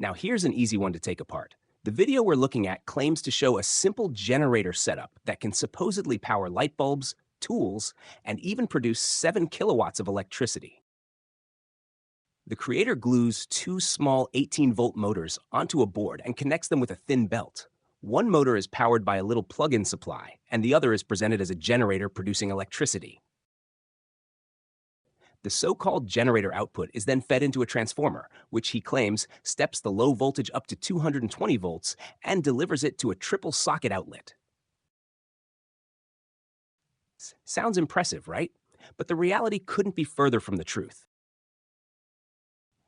Now here's an easy one to take apart. The video we're looking at claims to show a simple generator setup that can supposedly power light bulbs, tools, and even produce 7 kilowatts of electricity. The creator glues two small 18-volt motors onto a board and connects them with a thin belt. One motor is powered by a little plug-in supply, and the other is presented as a generator producing electricity. The so-called generator output is then fed into a transformer, which he claims steps the low voltage up to 220 volts and delivers it to a triple socket outlet. Sounds impressive, right? But the reality couldn't be further from the truth.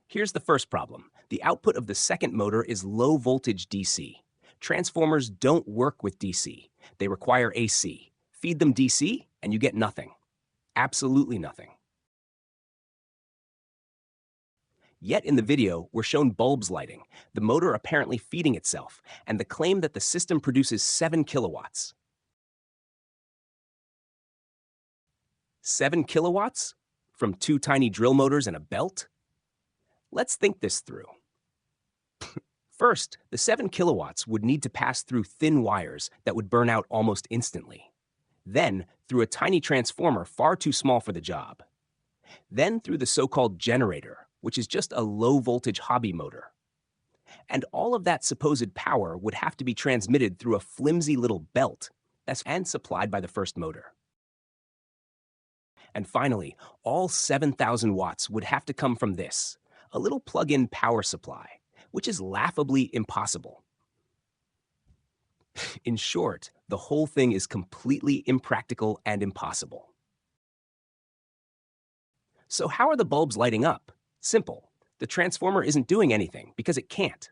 Here's the first problem. The output of the second motor is low voltage DC. Transformers don't work with DC. They require AC. Feed them DC and you get nothing. Absolutely nothing. Yet in the video, we're shown bulbs lighting, the motor apparently feeding itself, and the claim that the system produces 7 kilowatts. 7 kilowatts? From two tiny drill motors and a belt? Let's think this through. First, the 7 kilowatts would need to pass through thin wires that would burn out almost instantly. Then, through a tiny transformer far too small for the job. Then through the so-called generator, which is just a low-voltage hobby motor. And all of that supposed power would have to be transmitted through a flimsy little belt and supplied by the first motor. And finally, all 7,000 watts would have to come from this, a little plug-in power supply, which is laughably impossible. In short, the whole thing is completely impractical and impossible. So how are the bulbs lighting up? Simple. The transformer isn't doing anything because it can't.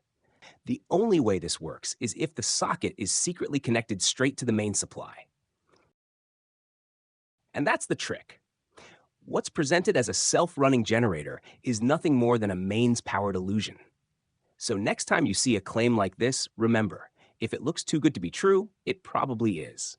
The only way this works is if the socket is secretly connected straight to the main supply. And that's the trick. What's presented as a self-running generator is nothing more than a mains-powered illusion. So next time you see a claim like this, remember, if it looks too good to be true, it probably is.